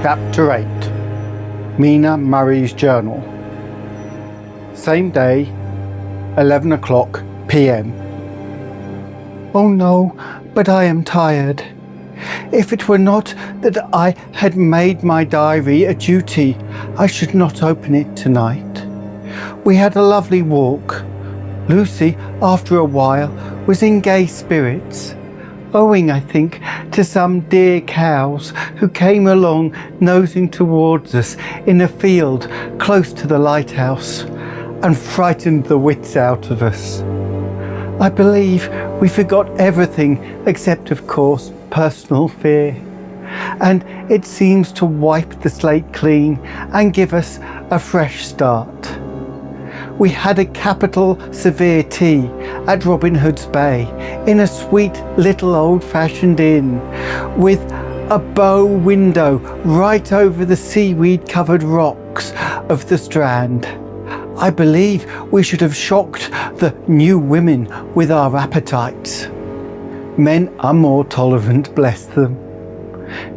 Chapter 8. Mina Murray's Journal. Same day, 11 o'clock p.m. Oh no, but I am tired. If it were not that I had made my diary a duty, I should not open it tonight. We had a lovely walk. Lucy, after a while, was in gay spirits, owing, I think, to some dear cows who came along nosing towards us in a field close to the lighthouse and frightened the wits out of us. I believe we forgot everything except, of course, personal fear, and it seems to wipe the slate clean and give us a fresh start. We had a capital severe tea at Robin Hood's Bay in a sweet little old-fashioned inn with a bow window right over the seaweed-covered rocks of the Strand. I believe we should have shocked the new women with our appetites. Men are more tolerant, bless them.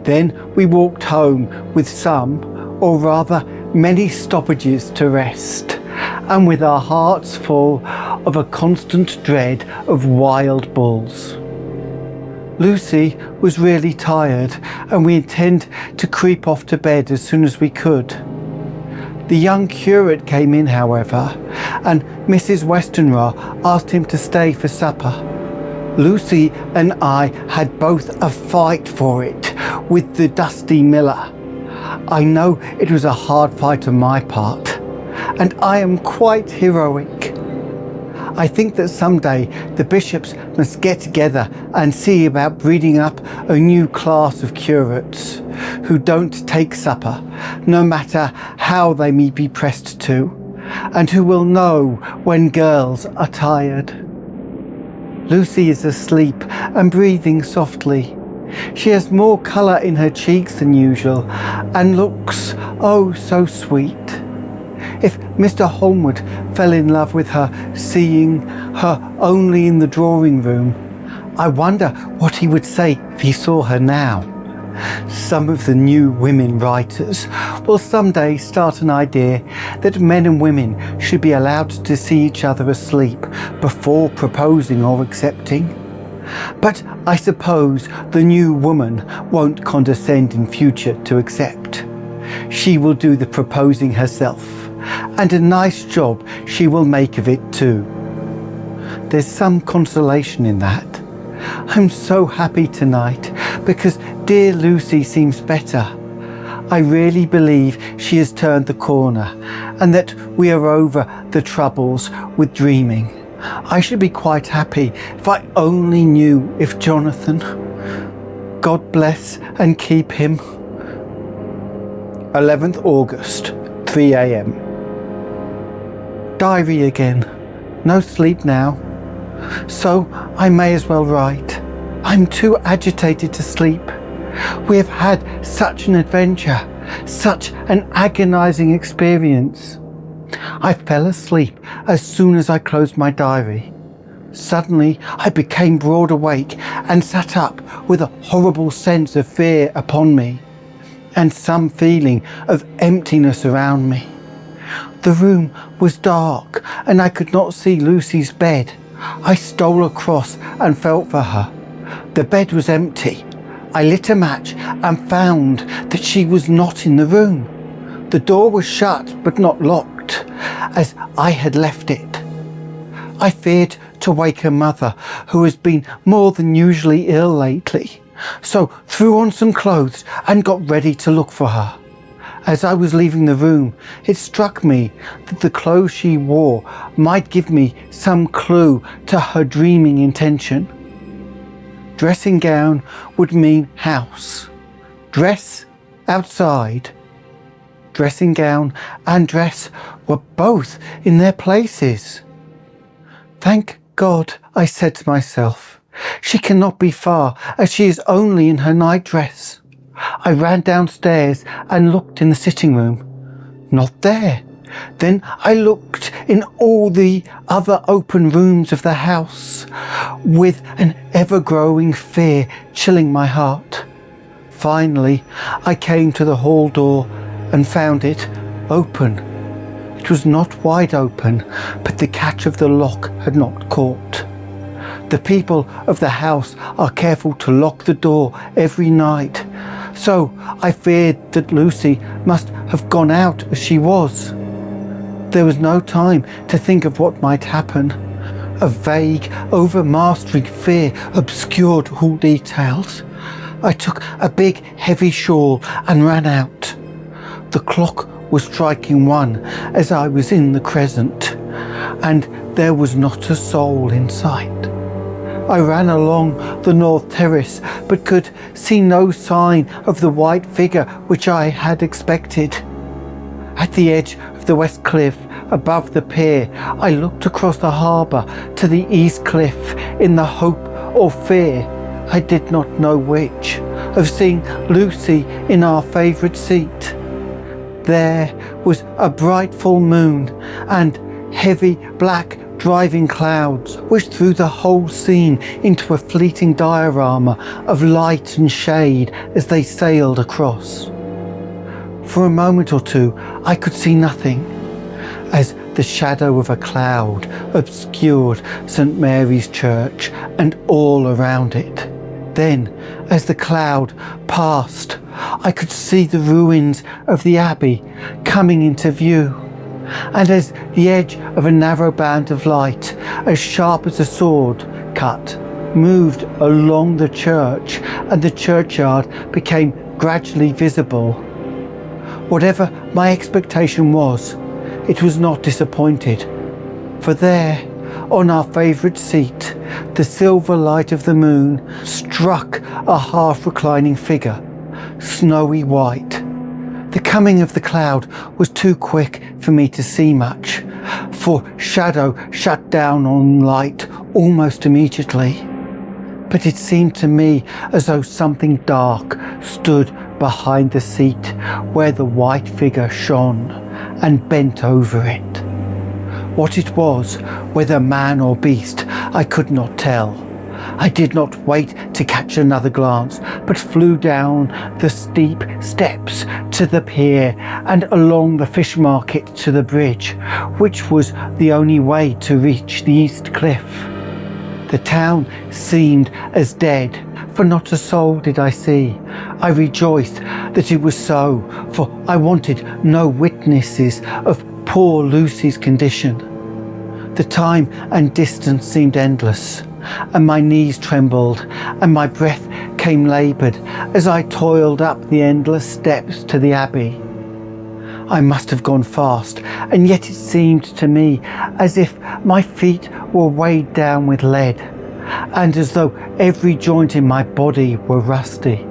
Then we walked home with some, or rather many stoppages to rest, and with our hearts full of a constant dread of wild bulls. Lucy was really tired, and we intend to creep off to bed as soon as we could. The young curate came in, however, and Mrs. Westenra asked him to stay for supper. Lucy and I had both a fight for it with the dusty miller. I know it was a hard fight on my part, and I am quite heroic. I think that someday the bishops must get together and see about breeding up a new class of curates who don't take supper, no matter how they may be pressed to, and who will know when girls are tired. Lucy is asleep and breathing softly. She has more colour in her cheeks than usual and looks, oh, so sweet. If Mr. Holmwood fell in love with her, seeing her only in the drawing room, I wonder what he would say if he saw her now. Some of the new women writers will someday start an idea that men and women should be allowed to see each other asleep before proposing or accepting. But I suppose the new woman won't condescend in future to accept. She will do the proposing herself, and a nice job she will make of it too. There's some consolation in that. I'm so happy tonight because dear Lucy seems better. I really believe she has turned the corner and that we are over the troubles with dreaming. I should be quite happy if I only knew if Jonathan, God bless and keep him. 11th August, 3 a.m. Diary again. No sleep now. So I may as well write. I'm too agitated to sleep. We have had such an adventure, such an agonizing experience. I fell asleep as soon as I closed my diary. Suddenly I became broad awake and sat up with a horrible sense of fear upon me and some feeling of emptiness around me. The room was dark and I could not see Lucy's bed. I stole across and felt for her. The bed was empty. I lit a match and found that she was not in the room. The door was shut but not locked, as I had left it. I feared to wake her mother, who has been more than usually ill lately, so threw on some clothes and got ready to look for her. As I was leaving the room, it struck me that the clothes she wore might give me some clue to her dreaming intention. Dressing gown would mean house. Dress, outside. Dressing gown and dress were both in their places. Thank God, I said to myself. She cannot be far, as she is only in her nightdress. I ran downstairs and looked in the sitting room. Not there. Then I looked in all the other open rooms of the house, with an ever-growing fear chilling my heart. Finally, I came to the hall door and found it open. It was not wide open, but the catch of the lock had not caught. The people of the house are careful to lock the door every night, so I feared that Lucy must have gone out as she was. There was no time to think of what might happen. A vague, overmastering fear obscured all details. I took a big, heavy shawl and ran out. The clock was striking 1 as I was in the crescent, and there was not a soul in sight. I ran along the north terrace, but could see no sign of the white figure which I had expected. At the edge of the west cliff, above the pier, I looked across the harbour to the east cliff in the hope or fear, I did not know which, of seeing Lucy in our favourite seat. There was a bright full moon and heavy black driving clouds which threw the whole scene into a fleeting diorama of light and shade as they sailed across. For a moment or two I could see nothing, as the shadow of a cloud obscured St. Mary's Church and all around it. Then, as the cloud passed, I could see the ruins of the abbey coming into view, and as the edge of a narrow band of light, as sharp as a sword cut, moved along the church, and the churchyard became gradually visible. Whatever my expectation was, it was not disappointed, for there, on our favourite seat, the silver light of the moon struck a half-reclining figure, snowy white. The coming of the cloud was too quick for me to see much, for shadow shut down on light almost immediately. But it seemed to me as though something dark stood behind the seat where the white figure shone and bent over it. What it was, whether man or beast, I could not tell. I did not wait to catch another glance, but flew down the steep steps to the pier and along the fish market to the bridge, which was the only way to reach the east cliff. The town seemed as dead, for not a soul did I see. I rejoiced that it was so, for I wanted no witnesses of poor Lucy's condition. The time and distance seemed endless, and my knees trembled, and my breath came laboured as I toiled up the endless steps to the abbey. I must have gone fast, and yet it seemed to me as if my feet were weighed down with lead, and as though every joint in my body were rusty.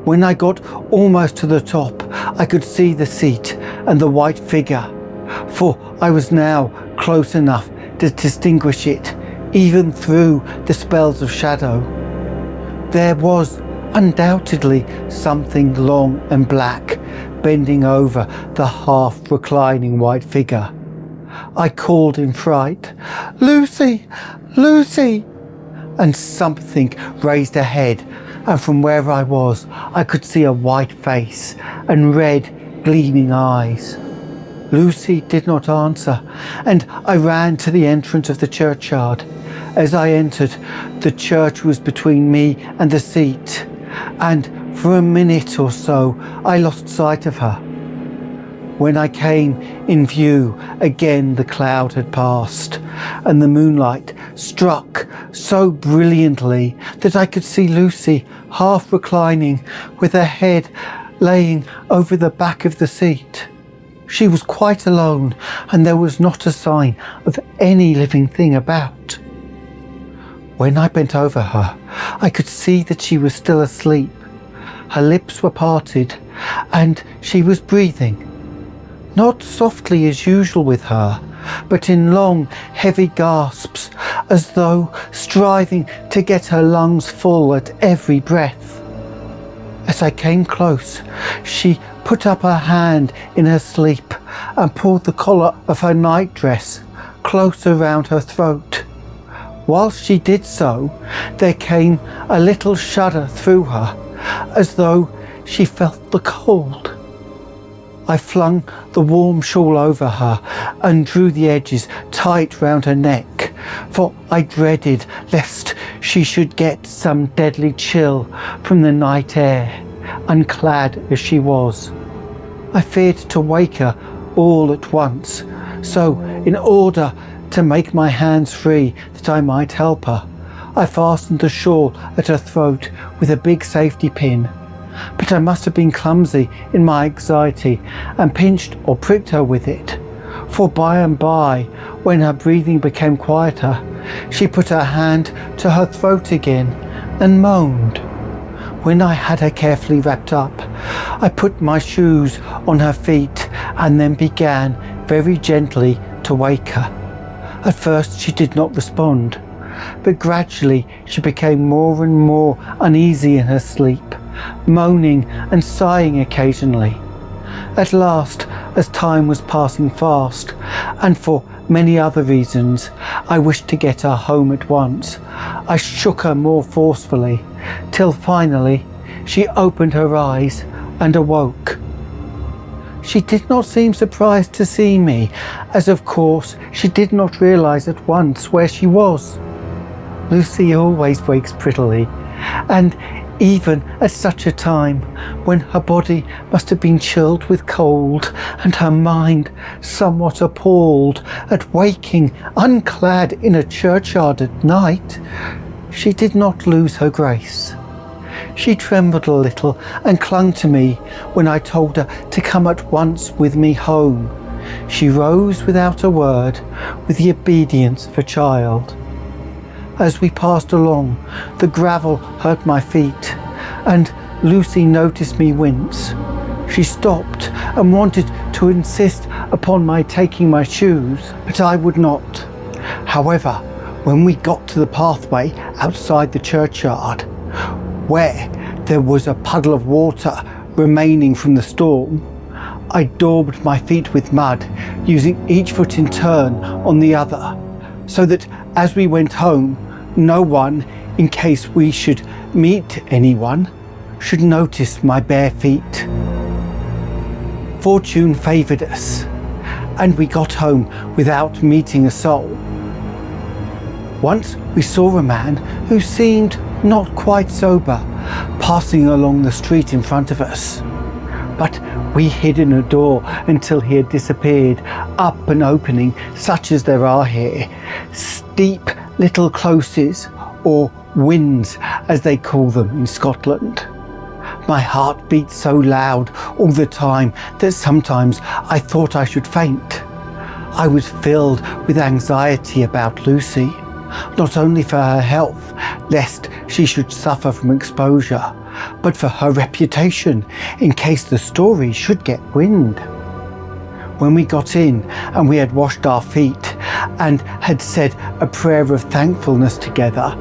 When I got almost to the top, I could see the seat and the white figure, for I was now close enough to distinguish it, even through the spells of shadow. There was undoubtedly something long and black bending over the half-reclining white figure. I called in fright, "Lucy! Lucy!" and something raised a head, and from where I was I could see a white face and red gleaming eyes. Lucy did not answer, and I ran to the entrance of the churchyard. As I entered, the church was between me and the seat, and for a minute or so I lost sight of her. When I came in view again, the cloud had passed, and the moonlight struck so brilliantly that I could see Lucy half reclining with her head laying over the back of the seat. She was quite alone, and there was not a sign of any living thing about. When I bent over her, I could see that she was still asleep. Her lips were parted, and she was breathing. Not softly as usual with her, but in long, heavy gasps, as though striving to get her lungs full at every breath. As I came close, she put up her hand in her sleep and pulled the collar of her nightdress close around her throat. Whilst she did so, there came a little shudder through her, as though she felt the cold. I flung the warm shawl over her and drew the edges tight round her neck, for I dreaded lest she should get some deadly chill from the night air, unclad as she was. I feared to wake her all at once, so in order to make my hands free that I might help her, I fastened the shawl at her throat with a big safety pin. But I must have been clumsy in my anxiety and pinched or pricked her with it, for by and by, when her breathing became quieter, she put her hand to her throat again and moaned. When I had her carefully wrapped up, I put my shoes on her feet and then began very gently to wake her. At first she did not respond, but gradually she became more and more uneasy in her sleep, moaning and sighing occasionally. At last, as time was passing fast, and for many other reasons, I wished to get her home at once, I shook her more forcefully, till finally she opened her eyes and awoke. She did not seem surprised to see me, as of course she did not realize at once where she was. Lucy always wakes prettily, and even at such a time when her body must have been chilled with cold and her mind somewhat appalled at waking unclad in a churchyard at night, she did not lose her grace. She trembled a little and clung to me when I told her to come at once with me home. She rose without a word, with the obedience of a child. As we passed along, the gravel hurt my feet, and Lucy noticed me wince. She stopped and wanted to insist upon my taking my shoes, but I would not. However, when we got to the pathway outside the churchyard, where there was a puddle of water remaining from the storm, I daubed my feet with mud, using each foot in turn on the other, so that as we went home, no one, in case we should meet anyone, should notice my bare feet. Fortune favoured us, and we got home without meeting a soul. Once we saw a man who seemed not quite sober, passing along the street in front of us. But we hid in a door until he had disappeared up an opening such as there are here, steep little closes, or wynds as they call them in Scotland. My heart beat so loud all the time that sometimes I thought I should faint. I was filled with anxiety about Lucy, not only for her health, lest she should suffer from exposure, but for her reputation, in case the story should get wind. When we got in and we had washed our feet and had said a prayer of thankfulness together,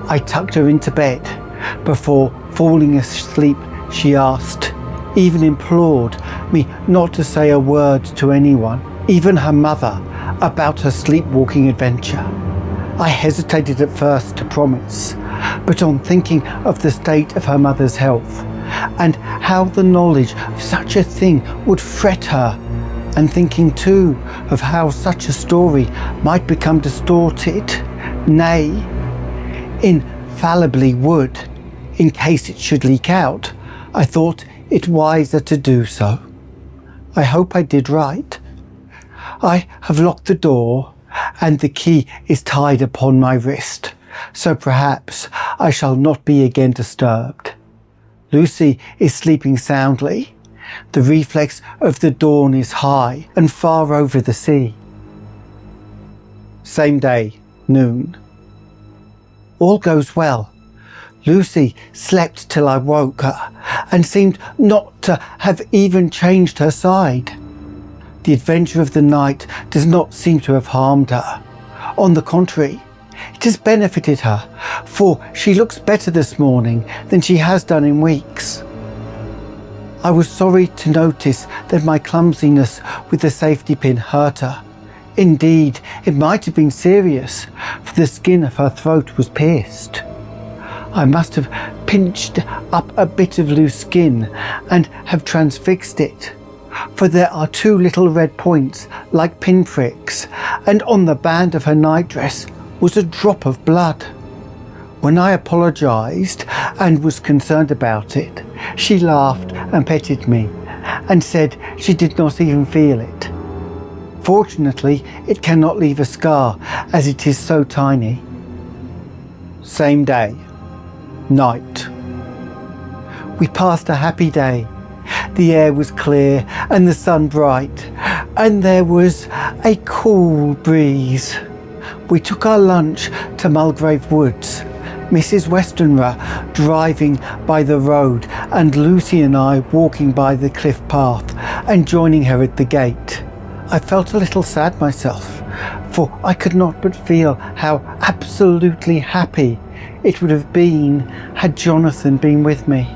I tucked her into bed. Before falling asleep, she asked, even implored me not to say a word to anyone, even her mother, about her sleepwalking adventure. I hesitated at first to promise, but on thinking of the state of her mother's health and how the knowledge of such a thing would fret her, and thinking too of how such a story might become distorted, nay, infallibly would, in case it should leak out, I thought it wiser to do so. I hope I did right. I have locked the door, and the key is tied upon my wrist, so perhaps I shall not be again disturbed. Lucy is sleeping soundly. The reflex of the dawn is high and far over the sea. Same day, noon. All goes well. Lucy slept till I woke her and seemed not to have even changed her side. The adventure of the night does not seem to have harmed her. On the contrary, it has benefited her, for she looks better this morning than she has done in weeks. I was sorry to notice that my clumsiness with the safety pin hurt her. Indeed, it might have been serious, for the skin of her throat was pierced. I must have pinched up a bit of loose skin and have transfixed it, for there are 2 little red points like pinpricks, and on the band of her nightdress was a drop of blood. When I apologised and was concerned about it, she laughed and petted me and said she did not even feel it. Fortunately, it cannot leave a scar as it is so tiny. Same day, night. We passed a happy day. The air was clear and the sun bright, and there was a cool breeze. We took our lunch to Mulgrave Woods, Mrs. Westenra driving by the road and Lucy and I walking by the cliff path and joining her at the gate. I felt a little sad myself, for I could not but feel how absolutely happy it would have been had Jonathan been with me.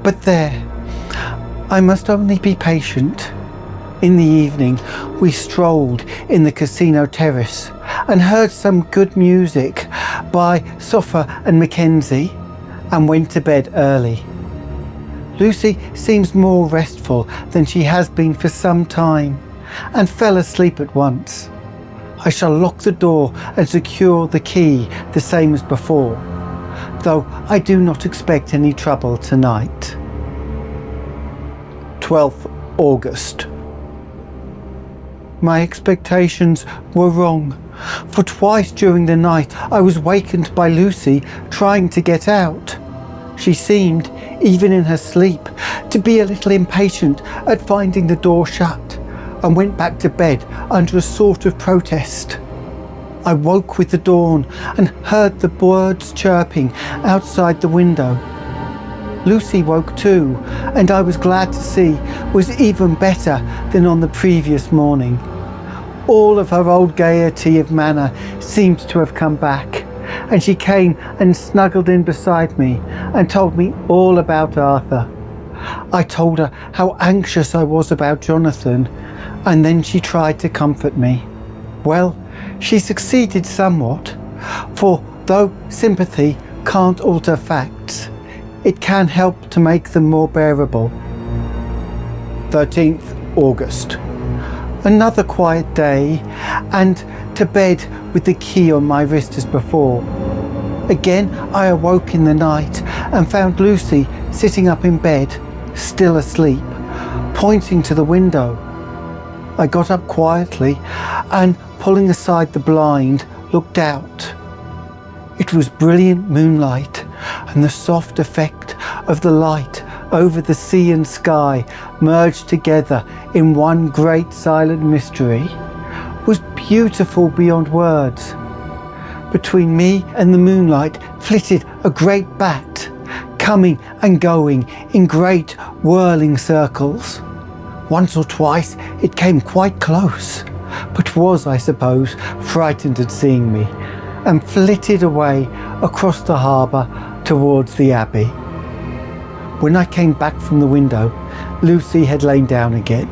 But there, I must only be patient. In the evening, we strolled in the casino terrace and heard some good music by Soffer and Mackenzie and went to bed early. Lucy seems more restful than she has been for some time and fell asleep at once. I shall lock the door and secure the key the same as before, though I do not expect any trouble tonight. 12th August. My expectations were wrong, for twice during the night I was wakened by Lucy trying to get out. She seemed, even in her sleep, to be a little impatient at finding the door shut, and went back to bed under a sort of protest. I woke with the dawn and heard the birds chirping outside the window. Lucy woke too, and I was glad to see was even better than on the previous morning. All of her old gaiety of manner seemed to have come back, and she came and snuggled in beside me and told me all about Arthur. I told her how anxious I was about Jonathan, and then she tried to comfort me. Well, she succeeded somewhat, for though sympathy can't alter facts, it can help to make them more bearable. 13th August. Another quiet day, and to bed with the key on my wrist as before. Again I awoke in the night and found Lucy sitting up in bed, still asleep, pointing to the window. I got up quietly and, pulling aside the blind, looked out. It was brilliant moonlight, and the soft effect of the light over the sea and sky merged together in one great silent mystery was beautiful beyond words. Between me and the moonlight flitted a great bat, coming and going in great whirling circles. Once or twice it came quite close, but was, I suppose, frightened at seeing me, and flitted away across the harbour towards the Abbey. When I came back from the window, Lucy had lain down again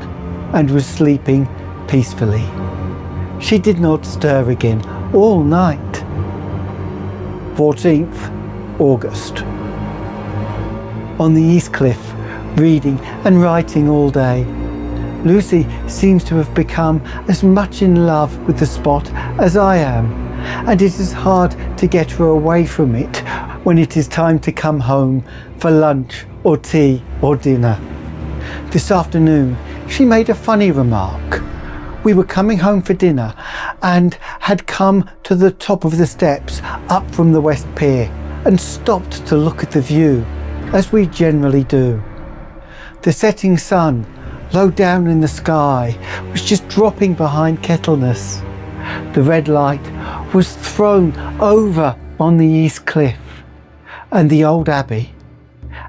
and was sleeping peacefully. She did not stir again all night. 14th August. On the East Cliff, reading and writing all day. Lucy seems to have become as much in love with the spot as I am, and it is hard to get her away from it when it is time to come home for lunch or tea or dinner. This afternoon she made a funny remark. We were coming home for dinner and had come to the top of the steps up from the West Pier and stopped to look at the view, as we generally do. The setting sun, low down in the sky, was just dropping behind Kettleness. The red light was thrown over on the East Cliff and the old Abbey,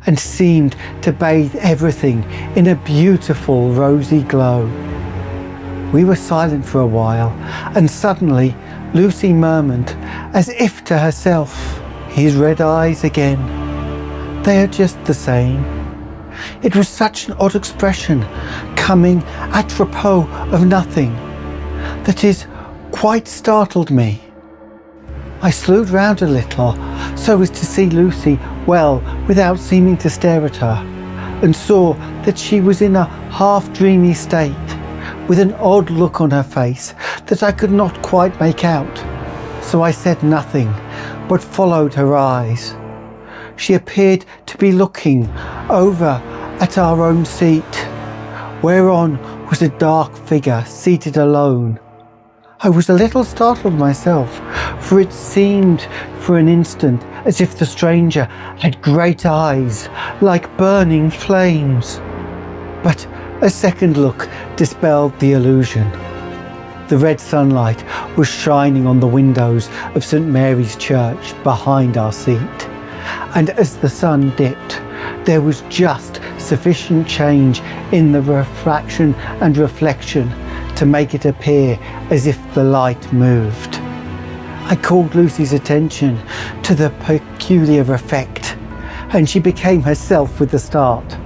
and seemed to bathe everything in a beautiful rosy glow. We were silent for a while, and suddenly Lucy murmured, as if to herself, "His red eyes again. They are just the same." It was such an odd expression, coming apropos of nothing, that it quite startled me. I slewed round a little so as to see Lucy well without seeming to stare at her, and saw that she was in a half-dreamy state, with an odd look on her face that I could not quite make out. So I said nothing, but followed her eyes. She appeared to be looking over at our own seat, whereon was a dark figure seated alone. I was a little startled myself, for it seemed for an instant as if the stranger had great eyes like burning flames. But a second look dispelled the illusion. The red sunlight was shining on the windows of St. Mary's Church behind our seat, and as the sun dipped, there was just sufficient change in the refraction and reflection to make it appear as if the light moved. I called Lucy's attention to the peculiar effect, and she became herself with a start,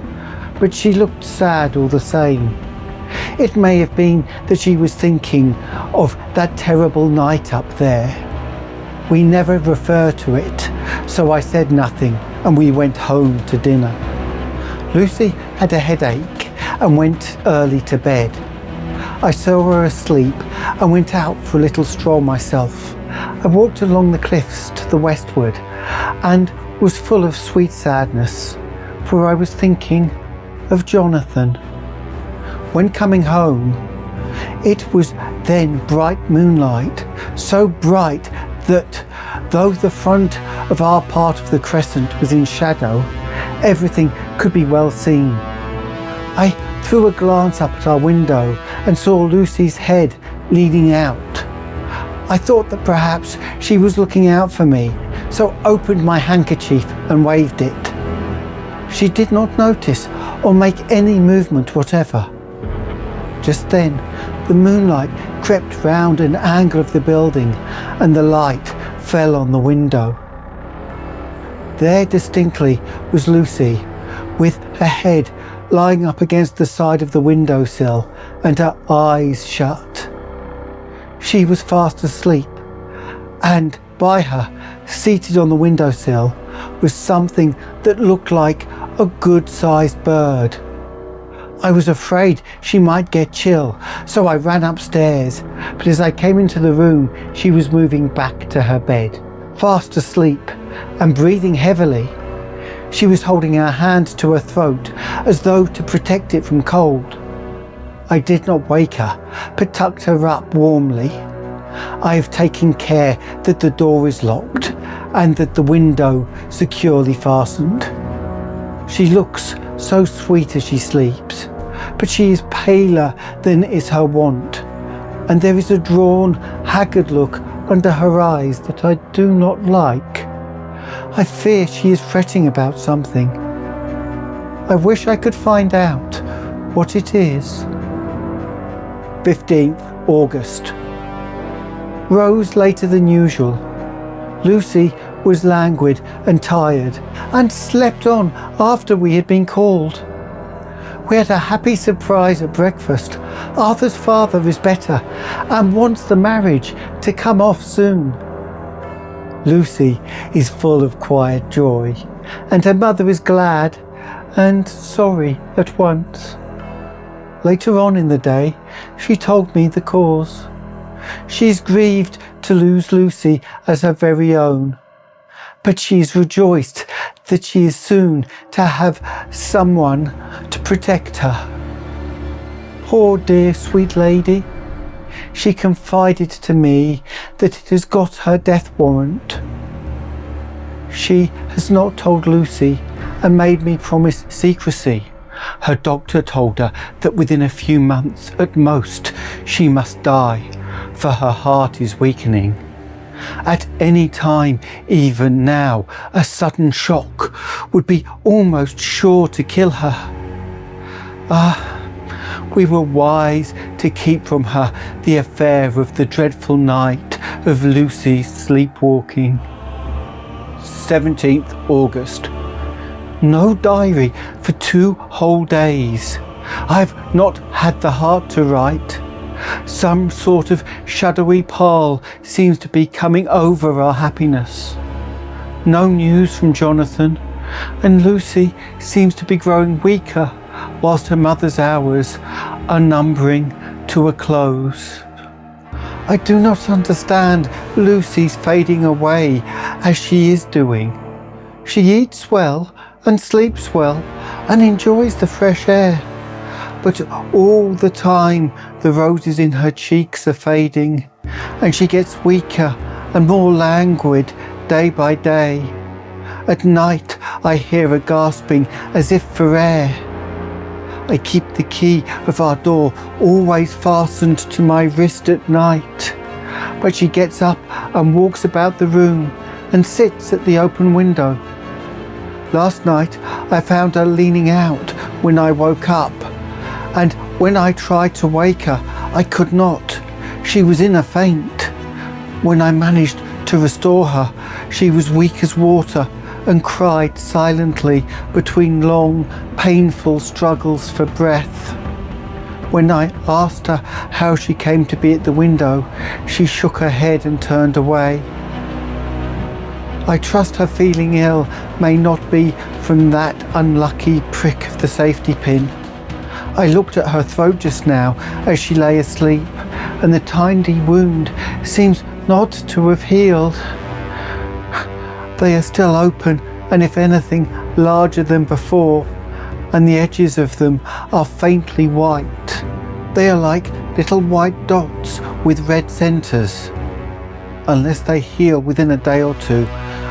but she looked sad all the same. It may have been that she was thinking of that terrible night up there. We never refer to it, so I said nothing, and we went home to dinner. Lucy had a headache and went early to bed. I saw her asleep and went out for a little stroll myself. I walked along the cliffs to the westward and was full of sweet sadness, for I was thinking of Jonathan. When coming home, it was then bright moonlight, so bright that though the front of our part of the crescent was in shadow, everything could be well seen. I threw a glance up at our window and saw Lucy's head leaning out. I thought that perhaps she was looking out for me, so opened my handkerchief and waved it. She did not notice or make any movement whatever. Just then, the moonlight crept round an angle of the building and the light fell on the window. There distinctly was Lucy, with her head lying up against the side of the windowsill and her eyes shut. She was fast asleep, and by her, seated on the windowsill, was something that looked like a good-sized bird. I was afraid she might get chill, so I ran upstairs, but as I came into the room, she was moving back to her bed, fast asleep and breathing heavily. She was holding her hand to her throat as though to protect it from cold. I did not wake her, but tucked her up warmly. I have taken care that the door is locked and that the window securely fastened. She looks so sweet as she sleeps, but she is paler than is her wont, and there is a drawn, haggard look under her eyes that I do not like. I fear she is fretting about something. I wish I could find out what it is. 15th August. Rose later than usual. Lucy was languid and tired and slept on after we had been called. We had a happy surprise at breakfast. Arthur's father is better and wants the marriage to come off soon. Lucy is full of quiet joy, and her mother is glad and sorry at once. Later on in the day, she told me the cause. She is grieved to lose Lucy as her very own, but she is rejoiced that she is soon to have someone to protect her. Poor dear sweet lady. She confided to me that it has got her death warrant. She has not told Lucy and made me promise secrecy. Her doctor told her that within a few months at most she must die, for her heart is weakening. At any time, even now, a sudden shock would be almost sure to kill her. We were wise to keep from her the affair of the dreadful night of Lucy's sleepwalking. 17th August. No diary for 2 whole days. I've not had the heart to write. Some sort of shadowy pall seems to be coming over our happiness. No news from Jonathan, and Lucy seems to be growing weaker whilst her mother's hours are numbering to a close. I do not understand Lucy's fading away as she is doing. She eats well and sleeps well and enjoys the fresh air. But all the time the roses in her cheeks are fading, and she gets weaker and more languid day by day. At night I hear her gasping as if for air. I keep the key of our door always fastened to my wrist at night, but she gets up and walks about the room and sits at the open window. Last night I found her leaning out when I woke up, and when I tried to wake her, I could not. She was in a faint. When I managed to restore her, she was weak as water and cried silently between long, painful struggles for breath. When I asked her how she came to be at the window, she shook her head and turned away. I trust her feeling ill may not be from that unlucky prick of the safety pin. I looked at her throat just now as she lay asleep, and the tiny wound seems not to have healed. They are still open, and if anything, larger than before, and the edges of them are faintly white. They are like little white dots with red centres. Unless they heal within a day or two,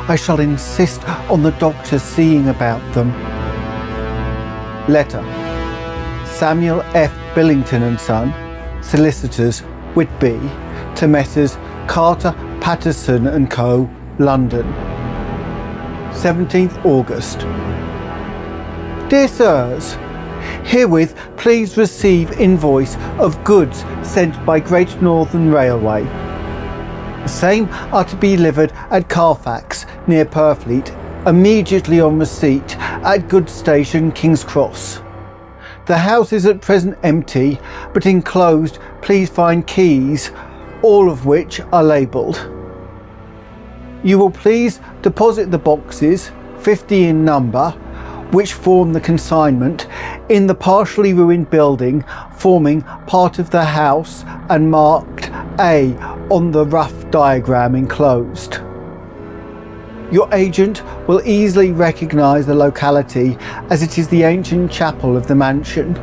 I shall insist on the doctor seeing about them. Letter. Samuel F. Billington and Son, Solicitors, Whitby, to Messrs. Carter, Patterson and Co., London. 17th August. Dear Sirs, herewith please receive invoice of goods sent by Great Northern Railway. The same are to be delivered at Carfax, near Purfleet, immediately on receipt at Goods Station, King's Cross. The house is at present empty, but enclosed please find keys, all of which are labelled. You will please deposit the boxes, 50 in number, which form the consignment, in the partially ruined building forming part of the house and marked A on the rough diagram enclosed. Your agent will easily recognise the locality as it is the ancient chapel of the mansion.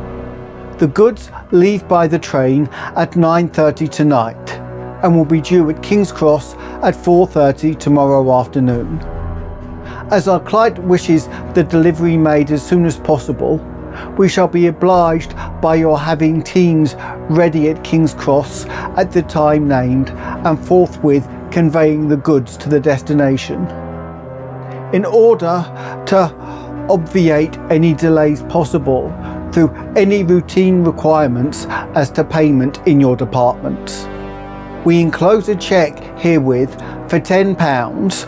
The goods leave by the train at 9:30 tonight and will be due at King's Cross at 4:30 tomorrow afternoon. As our client wishes the delivery made as soon as possible, we shall be obliged by your having teams ready at King's Cross at the time named and forthwith conveying the goods to the destination. In order to obviate any delays possible through any routine requirements as to payment in your departments, we enclose a cheque herewith for £10,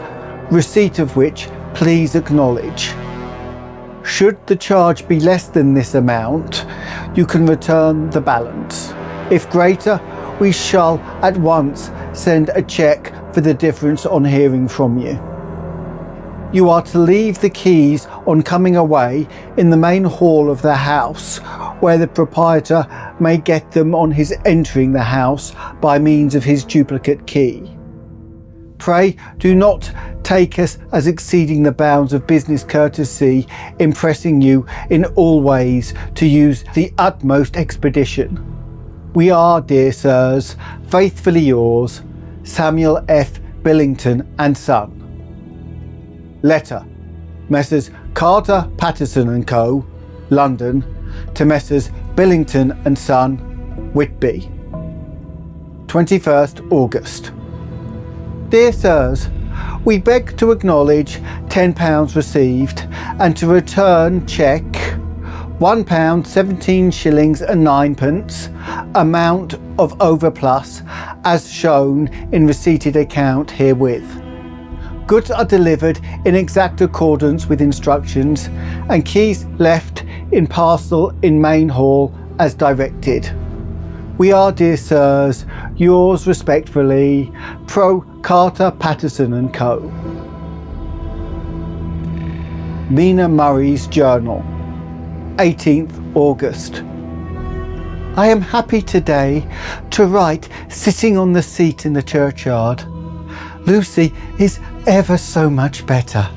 receipt of which please acknowledge. Should the charge be less than this amount, you can return the balance. If greater, we shall at once send a cheque for the difference on hearing from you. You are to leave the keys on coming away in the main hall of the house, where the proprietor may get them on his entering the house by means of his duplicate key. Pray do not take us as exceeding the bounds of business courtesy in pressing you in all ways to use the utmost expedition. We are, dear sirs, faithfully yours, Samuel F. Billington and Son. Letter. Messrs. Carter, Patterson and Co., London, to Messrs. Billington and Son, Whitby. 21st August. Dear Sirs, we beg to acknowledge £10 received and to return cheque £1 17 shillings and 9pence, amount of overplus as shown in receipted account herewith. Goods are delivered in exact accordance with instructions and keys left in parcel in main hall as directed. We are, dear sirs, yours respectfully, Pro Carter Patterson and Co. Mina Murray's Journal, 18th August. I am happy today to write sitting on the seat in the churchyard. Lucy is ever so much better.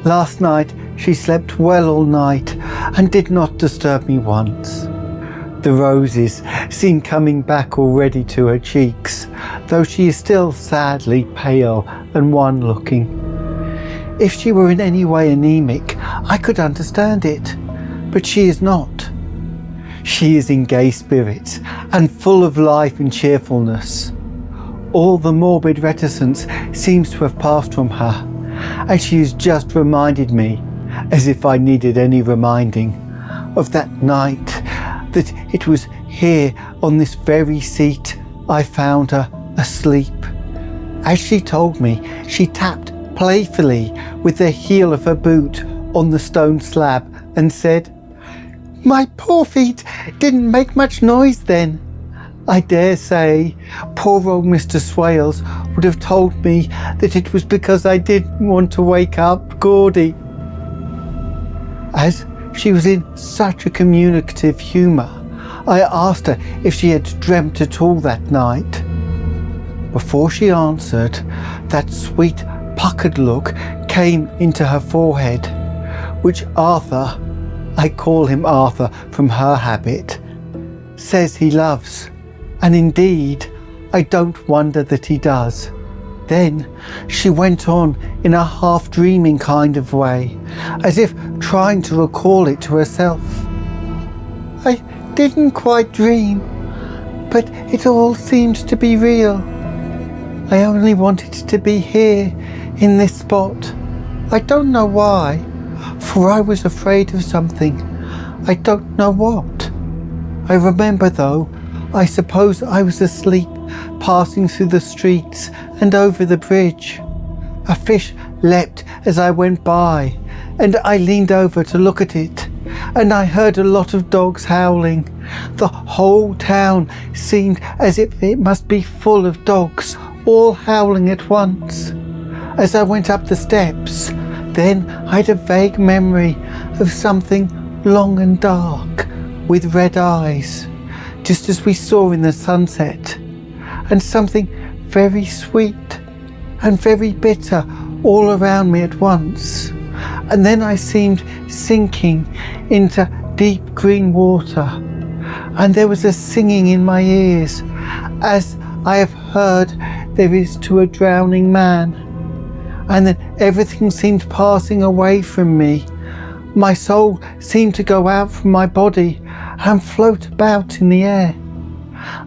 Last night she slept well all night and did not disturb me once. The roses seem coming back already to her cheeks, though she is still sadly pale and wan-looking. If she were in any way anemic, I could understand it, but she is not. She is in gay spirits and full of life and cheerfulness. All the morbid reticence seems to have passed from her, and she has just reminded me, as if I needed any reminding, of that night that it was here on this very seat I found her asleep. As she told me, she tapped playfully with the heel of her boot on the stone slab and said, "My poor feet didn't make much noise then." I dare say poor old Mr. Swales would have told me that it was because I didn't want to wake up Gordy. As she was in such a communicative humour, I asked her if she had dreamt at all that night. Before she answered, that sweet puckered look came into her forehead, which Arthur, I call him Arthur from her habit, says he loves, and indeed I don't wonder that he does. Then she went on in a half-dreaming kind of way, as if trying to recall it to herself. "I didn't quite dream, but it all seems to be real. I only wanted to be here, in this spot. I don't know why, for I was afraid of something. I don't know what. I remember though, I suppose I was asleep, passing through the streets and over the bridge. A fish leapt as I went by, and I leaned over to look at it, and I heard a lot of dogs howling. The whole town seemed as if it must be full of dogs, all howling at once. As I went up the steps, then I had a vague memory of something long and dark, with red eyes, just as we saw in the sunset, and something very sweet and very bitter all around me at once. And then I seemed sinking into deep green water, and there was a singing in my ears, as I have heard there is to a drowning man. And then everything seemed passing away from me. My soul seemed to go out from my body and float about in the air.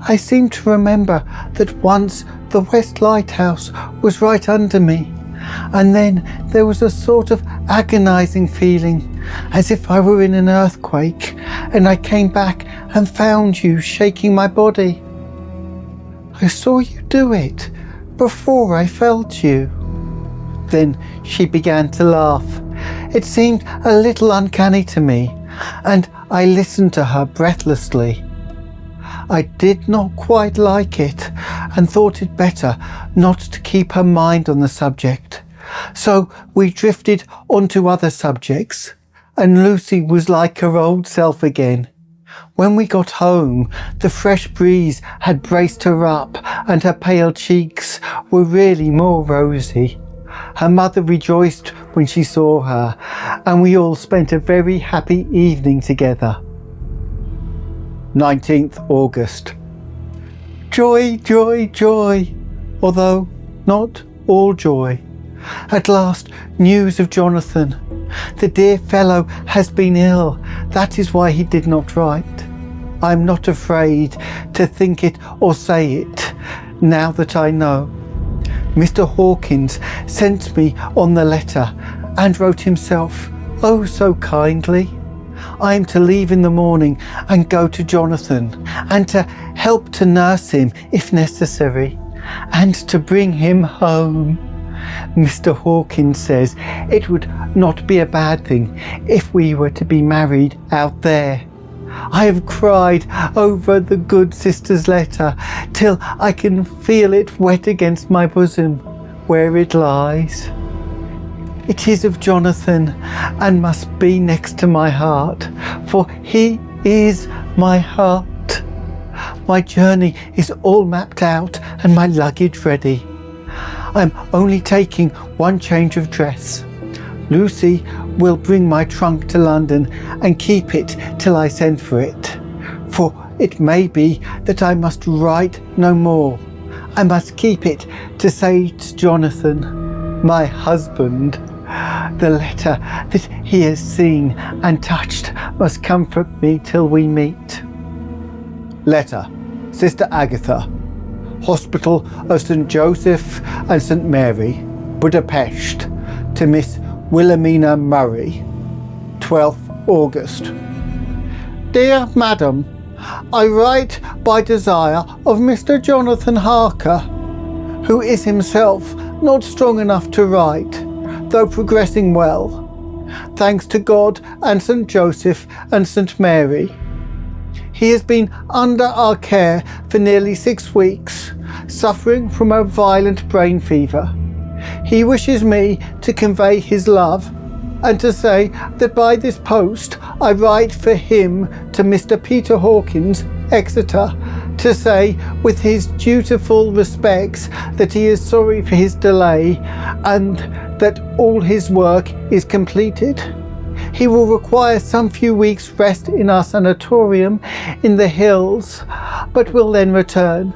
I seem to remember that once the West Lighthouse was right under me, and then there was a sort of agonizing feeling, as if I were in an earthquake, and I came back and found you shaking my body. I saw you do it before I felt you." Then she began to laugh. It seemed a little uncanny to me, and I listened to her breathlessly. I did not quite like it, and thought it better not to keep her mind on the subject. So we drifted onto other subjects, and Lucy was like her old self again. When we got home, the fresh breeze had braced her up, and her pale cheeks were really more rosy. Her mother rejoiced when she saw her, and we all spent a very happy evening together. 19th August. Joy, joy, joy, although not all joy. At last, news of Jonathan. The dear fellow has been ill, that is why he did not write. I am not afraid to think it or say it, now that I know. Mr. Hawkins sent me on the letter and wrote himself, oh so kindly. I am to leave in the morning and go to Jonathan, and to help to nurse him if necessary, and to bring him home. Mr. Hawkins says it would not be a bad thing if we were to be married out there. I have cried over the good sister's letter till I can feel it wet against my bosom where it lies. It is of Jonathan and must be next to my heart, for he is my heart. My journey is all mapped out and my luggage ready. I am only taking one change of dress. Lucy will bring my trunk to London and keep it till I send for it. For it may be that I must write no more. I must keep it to say to Jonathan, my husband. The letter that he has seen and touched must comfort me till we meet. Letter, Sister Agatha, Hospital of St. Joseph and St. Mary, Budapest, to Miss Wilhelmina Murray, 12th August. Dear Madam, I write by desire of Mr. Jonathan Harker, who is himself not strong enough to write, though progressing well, thanks to God and St. Joseph and St. Mary. He has been under our care for nearly 6 weeks, suffering from a violent brain fever. He wishes me to convey his love and to say that by this post I write for him to Mr. Peter Hawkins, Exeter, to say with his dutiful respects that he is sorry for his delay and that all his work is completed. He will require some few weeks' rest in our sanatorium in the hills, but will then return.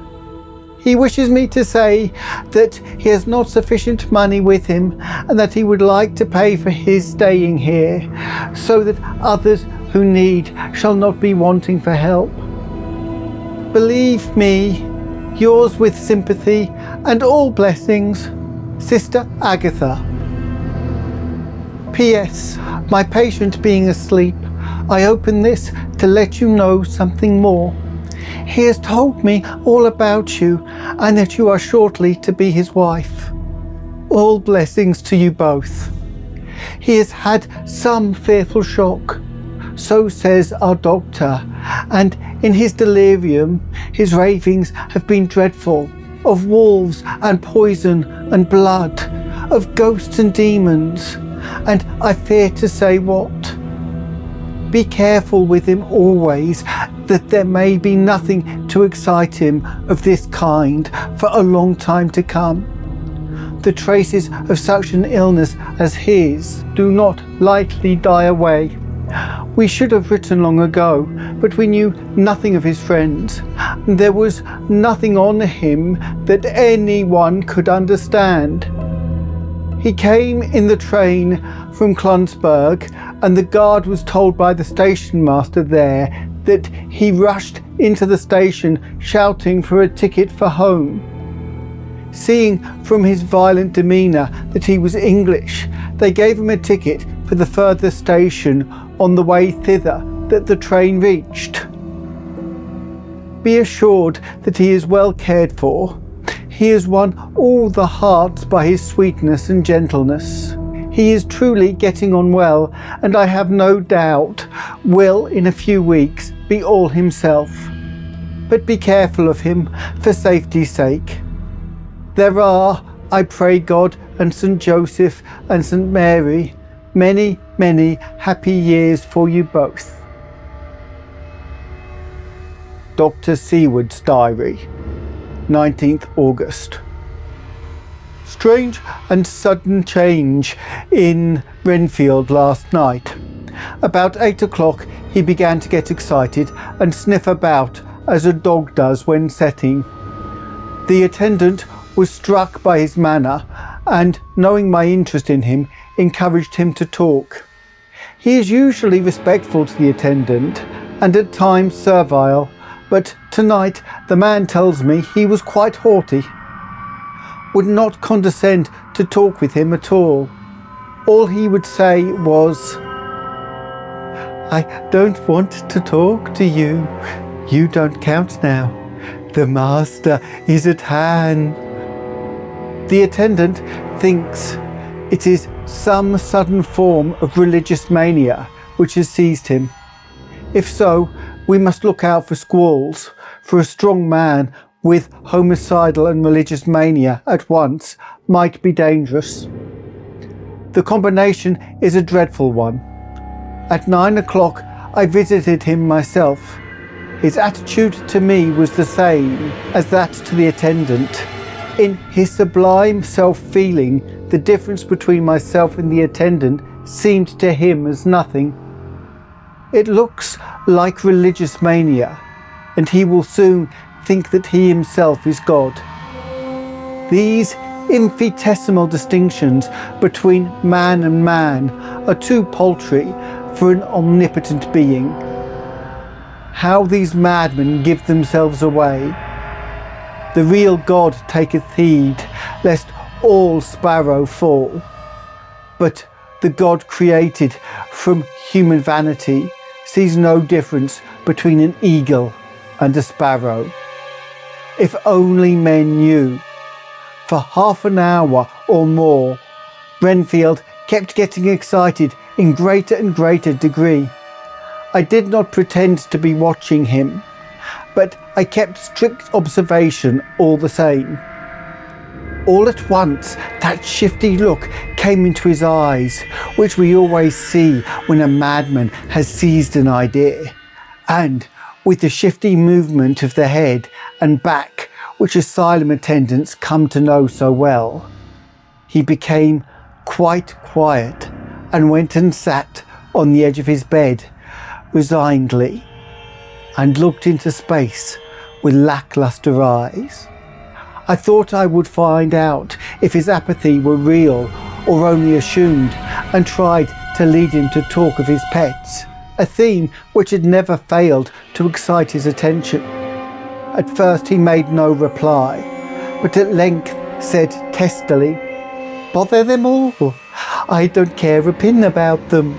He wishes me to say that he has not sufficient money with him and that he would like to pay for his staying here, so that others who need shall not be wanting for help. Believe me, yours with sympathy and all blessings, Sister Agatha. P.S. My patient being asleep, I open this to let you know something more. He has told me all about you and that you are shortly to be his wife. All blessings to you both. He has had some fearful shock, so says our doctor, and in his delirium his ravings have been dreadful, of wolves and poison and blood, of ghosts and demons, and I fear to say what. Be careful with him always, that there may be nothing to excite him of this kind for a long time to come. The traces of such an illness as his do not lightly die away. We should have written long ago, but we knew nothing of his friends. There was nothing on him that anyone could understand. He came in the train from Klunsburg, and the guard was told by the station master there that he rushed into the station shouting for a ticket for home. Seeing from his violent demeanour that he was English, they gave him a ticket for the further station on the way thither that the train reached. Be assured that he is well cared for. He has won all the hearts by his sweetness and gentleness. He is truly getting on well, and I have no doubt will in a few weeks be all himself. But be careful of him for safety's sake. There are, I pray God and St. Joseph and St. Mary, many, many happy years for you both. Dr. Seward's Diary, 19th August. Strange and sudden change in Renfield last night. About 8 o'clock he began to get excited and sniff about as a dog does when setting. The attendant was struck by his manner and, knowing my interest in him, encouraged him to talk. He is usually respectful to the attendant and at times servile, but tonight the man tells me he was quite haughty. Would not condescend to talk with him at all. All he would say was, "I don't want to talk to you. You don't count now. The master is at hand." The attendant thinks it is some sudden form of religious mania which has seized him. If so, We must look out for squalls, for a strong man with homicidal and religious mania at once might be dangerous. The combination is a dreadful one. At 9 o'clock, I visited him myself. His attitude to me was the same as that to the attendant. In his sublime self-feeling, the difference between myself and the attendant seemed to him as nothing. It looks like religious mania, and he will soon think that he himself is God. These infinitesimal distinctions between man and man are too paltry for an omnipotent being. How these madmen give themselves away. The real God taketh heed, lest all sparrow fall. But the God created from human vanity sees no difference between an eagle and a sparrow. If only men knew. For half an hour or more, Renfield kept getting excited in greater and greater degree. I did not pretend to be watching him, but I kept strict observation all the same. All at once, that shifty look came into his eyes, which we always see when a madman has seized an idea, and with the shifty movement of the head and back, which asylum attendants come to know so well, he became quite quiet and went and sat on the edge of his bed, resignedly, and looked into space with lackluster eyes. I thought I would find out if his apathy were real or only assumed, and tried to lead him to talk of his pets, a theme which had never failed to excite his attention. At first he made no reply, but at length said testily, "Bother them all. I don't care a pin about them."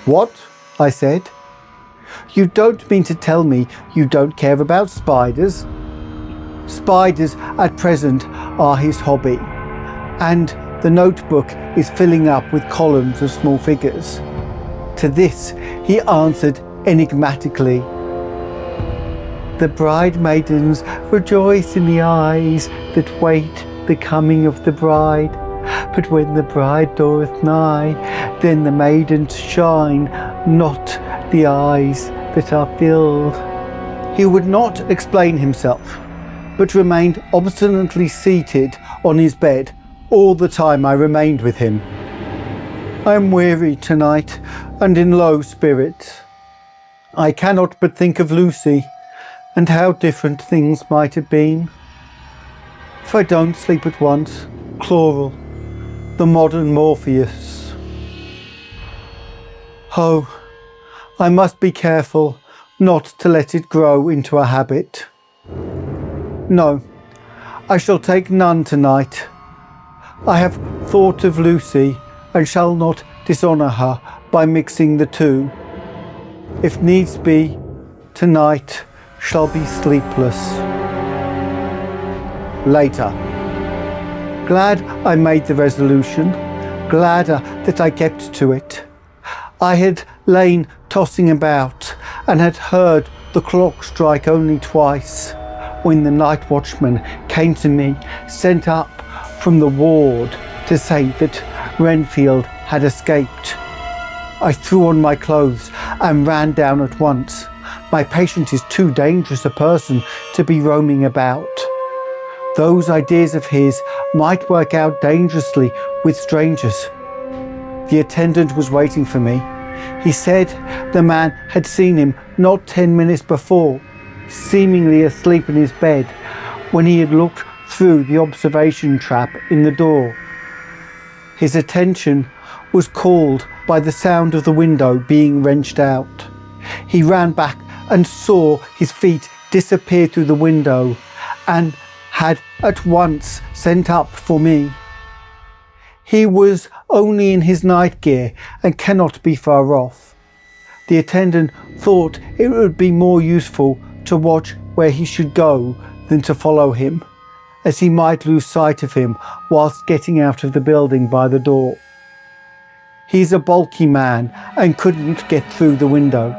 "What?" I said. "You don't mean to tell me you don't care about spiders?" Spiders at present are his hobby, and the notebook is filling up with columns of small figures. To this he answered enigmatically, "The bridemaidens rejoice in the eyes that wait the coming of the bride. But when the bride draweth nigh, then the maidens shine, not the eyes that are filled." He would not explain himself, but remained obstinately seated on his bed all the time I remained with him. I am weary tonight and in low spirits. I cannot but think of Lucy and how different things might have been. If I don't sleep at once, chloral, the modern Morpheus. Oh, I must be careful not to let it grow into a habit. No, I shall take none tonight. I have thought of Lucy and shall not dishonour her by mixing the two. If needs be, tonight shall be sleepless. Later. Glad I made the resolution, gladder that I kept to it. I had lain tossing about and had heard the clock strike only twice, when the night watchman came to me, sent up from the ward to say that Renfield had escaped. I threw on my clothes and ran down at once. My patient is too dangerous a person to be roaming about. Those ideas of his might work out dangerously with strangers. The attendant was waiting for me. He said the man had seen him not 10 minutes before, seemingly asleep in his bed, when he had looked through the observation trap in the door. His attention was called by the sound of the window being wrenched out. He ran back and saw his feet disappear through the window, and had at once sent up for me. He was only in his night gear and cannot be far off. The attendant thought it would be more useful to watch where he should go than to follow him, as he might lose sight of him whilst getting out of the building by the door. He's a bulky man and couldn't get through the window.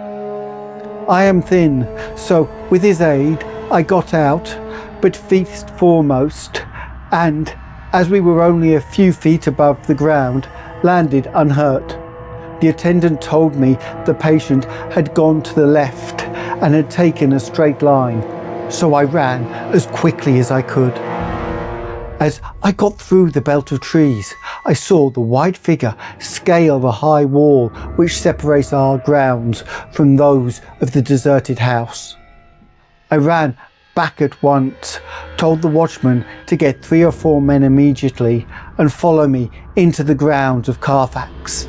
I am thin, so with his aid I got out, but feet foremost, and, as we were only a few feet above the ground, landed unhurt. The attendant told me the patient had gone to the left and had taken a straight line, so I ran as quickly as I could. As I got through the belt of trees, I saw the white figure scale the high wall which separates our grounds from those of the deserted house. I ran back at once, told the watchman to get 3 or 4 men immediately and follow me into the grounds of Carfax,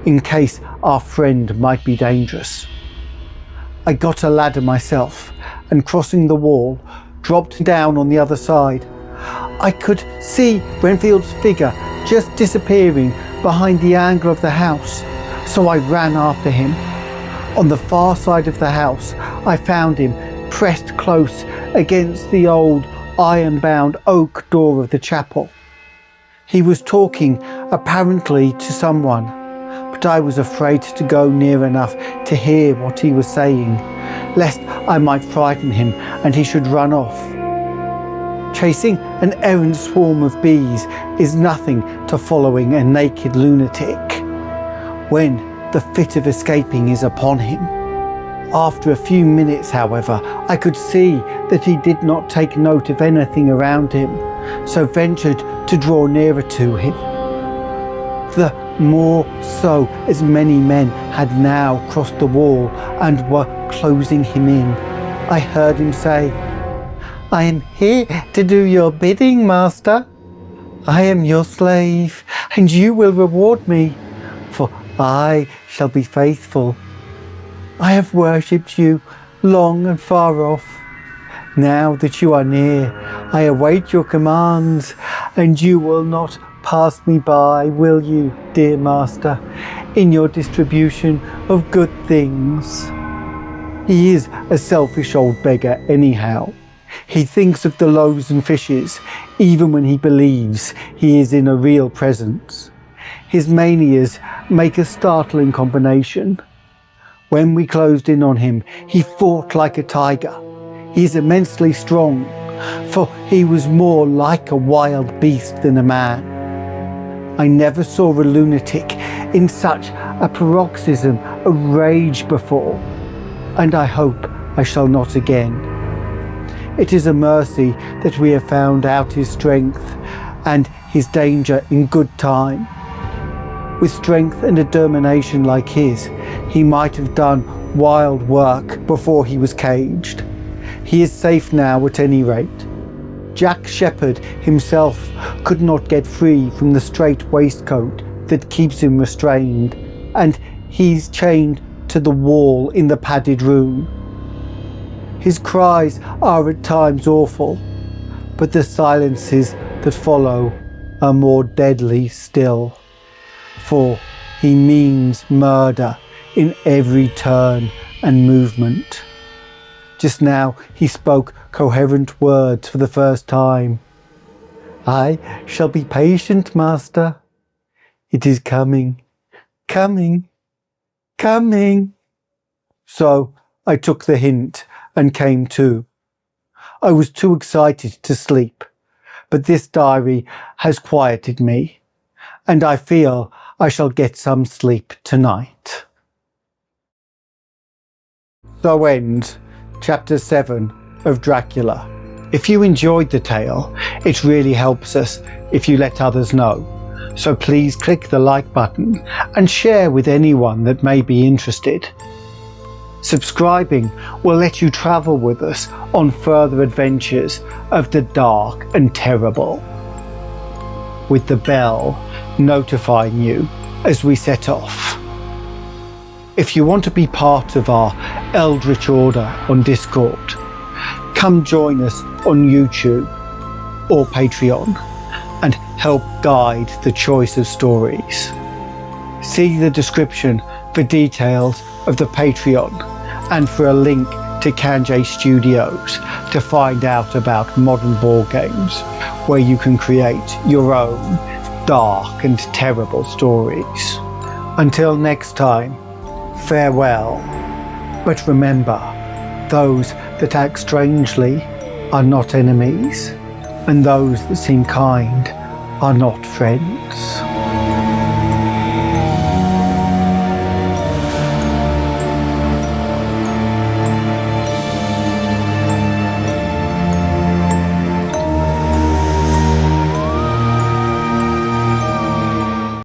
in case our friend might be dangerous. I got a ladder myself and, crossing the wall, dropped down on the other side. I could see Renfield's figure just disappearing behind the angle of the house, so I ran after him. On the far side of the house, I found him pressed close against the old iron-bound oak door of the chapel. He was talking apparently to someone, but I was afraid to go near enough to hear what he was saying, lest I might frighten him and he should run off. Chasing an errant swarm of bees is nothing to following a naked lunatic when the fit of escaping is upon him. After a few minutes, however, I could see that he did not take note of anything around him, so ventured to draw nearer to him. The more so as many men had now crossed the wall and were closing him in. I heard him say, "I am here to do your bidding, master. I am your slave, and you will reward me, for I shall be faithful. I have worshipped you long and far off. Now that you are near, I await your commands, and you will not pass me by, will you, dear master, in your distribution of good things?" He is a selfish old beggar anyhow. He thinks of the loaves and fishes, even when he believes he is in a real presence. His manias make a startling combination. When we closed in on him, he fought like a tiger. He is immensely strong, for he was more like a wild beast than a man. I never saw a lunatic in such a paroxysm of rage before, and I hope I shall not again. It is a mercy that we have found out his strength and his danger in good time. With strength and determination like his, he might have done wild work before he was caged. He is safe now at any rate. Jack Shepherd himself could not get free from the strait waistcoat that keeps him restrained, and he's chained to the wall in the padded room. His cries are at times awful, but the silences that follow are more deadly still, for he means murder in every turn and movement. Just now he spoke coherent words for the first time. "I shall be patient, master. It is coming, coming, coming." So I took the hint and came to. I was too excited to sleep, but this diary has quieted me, and I feel I shall get some sleep tonight. So ends Chapter 7 of Dracula. If you enjoyed the tale, it really helps us if you let others know. So please click the like button and share with anyone that may be interested. Subscribing will let you travel with us on further adventures of the dark and terrible, with the bell notifying you as we set off. If you want to be part of our Eldritch Order on Discord, come join us on YouTube or Patreon and help guide the choice of stories. See the description for details of the Patreon and for a link to Canje Studios to find out about modern board games where you can create your own dark and terrible stories. Until next time, farewell, But remember, those that act strangely are not enemies, and those that seem kind are not friends.